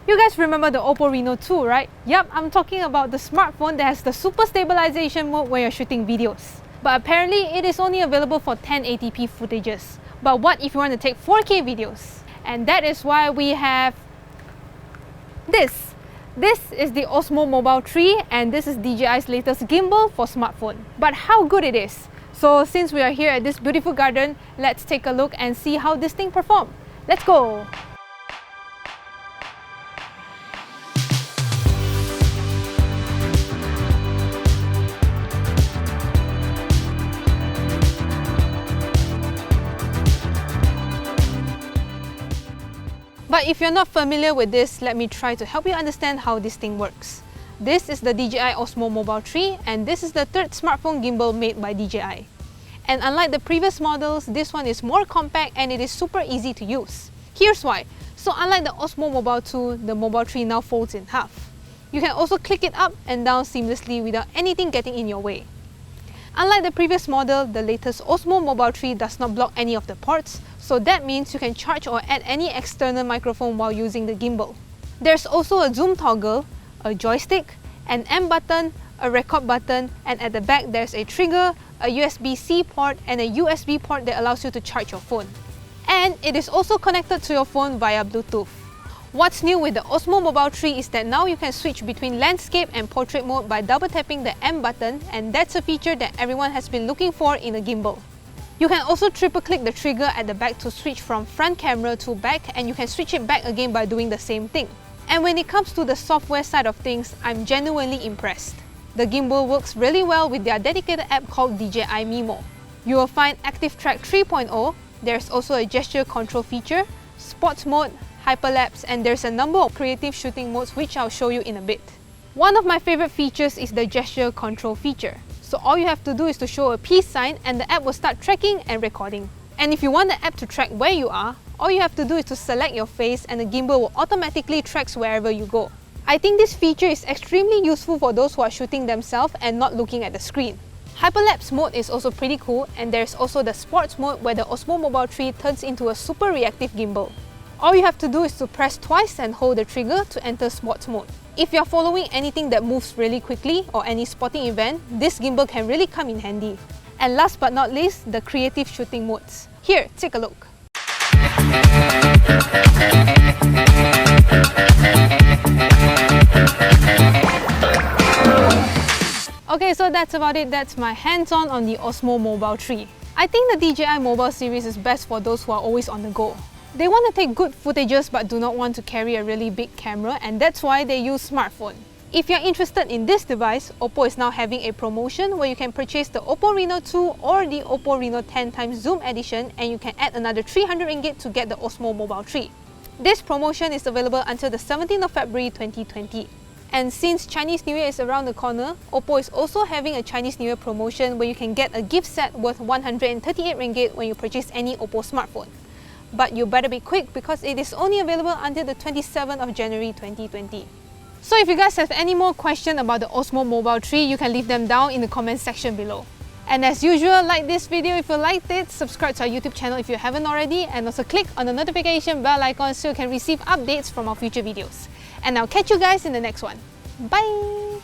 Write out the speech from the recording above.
You guys remember the Oppo Reno 2, right? Yup, I'm talking about the smartphone that has the super stabilization mode when you're shooting videos. But apparently, it is only available for 1080p footages. But what if you want to take 4K videos? And that is why we have this. This is the Osmo Mobile 3 and this is DJI's latest gimbal for smartphone. But how good it is! So since we are here at this beautiful garden, let's take a look and see how this thing performs. Let's go! But if you're not familiar with this, let me try to help you understand how this thing works. This is the DJI Osmo Mobile 3 and this is the third smartphone gimbal made by DJI. And unlike the previous models, this one is more compact and it is super easy to use. Here's why. So unlike the Osmo Mobile 2, the Mobile 3 now folds in half. You can also click it up and down seamlessly without anything getting in your way. Unlike the previous model, the latest Osmo Mobile 3 does not block any of the ports, so that means you can charge or add any external microphone while using the gimbal. There's also a zoom toggle, a joystick, an M button, a record button, and at the back there's a trigger, a USB-C port, and a USB port that allows you to charge your phone. And it is also connected to your phone via Bluetooth. What's new with the Osmo Mobile 3 is that now you can switch between landscape and portrait mode by double tapping the M button, and that's a feature that everyone has been looking for in a gimbal. You can also triple click the trigger at the back to switch from front camera to back, and you can switch it back again by doing the same thing. And when it comes to the software side of things, I'm genuinely impressed. The gimbal works really well with their dedicated app called DJI Mimo. You will find Active Track 3.0, there's also a gesture control feature, sports mode, hyperlapse, and there's a number of creative shooting modes which I'll show you in a bit. One of my favorite features is the gesture control feature. So all you have to do is to show a peace sign and the app will start tracking and recording. And if you want the app to track where you are, all you have to do is to select your face and the gimbal will automatically track wherever you go. I think this feature is extremely useful for those who are shooting themselves and not looking at the screen. Hyperlapse mode is also pretty cool, and there's also the sports mode where the Osmo Mobile 3 turns into a super reactive gimbal. All you have to do is to press twice and hold the trigger to enter sports mode. If you're following anything that moves really quickly or any sporting event, this gimbal can really come in handy. And last but not least, the creative shooting modes. Here, take a look. Okay, so that's about it. That's my hands-on on the Osmo Mobile 3. I think the DJI Mobile series is best for those who are always on the go. They want to take good footages but do not want to carry a really big camera, and that's why they use smartphone. If you're interested in this device, Oppo is now having a promotion where you can purchase the Oppo Reno 2 or the Oppo Reno 10x Zoom Edition, and you can add another 300 ringgit to get the Osmo Mobile 3. This promotion is available until the 17th of February 2020. And since Chinese New Year is around the corner, Oppo is also having a Chinese New Year promotion where you can get a gift set worth 138 ringgit when you purchase any Oppo smartphone. But you better be quick because it is only available until the 27th of January 2020. So if you guys have any more questions about the Osmo Mobile 3, you can leave them down in the comment section below. And as usual, like this video if you liked it, subscribe to our YouTube channel if you haven't already, and also click on the notification bell icon so you can receive updates from our future videos. And I'll catch you guys in the next one. Bye!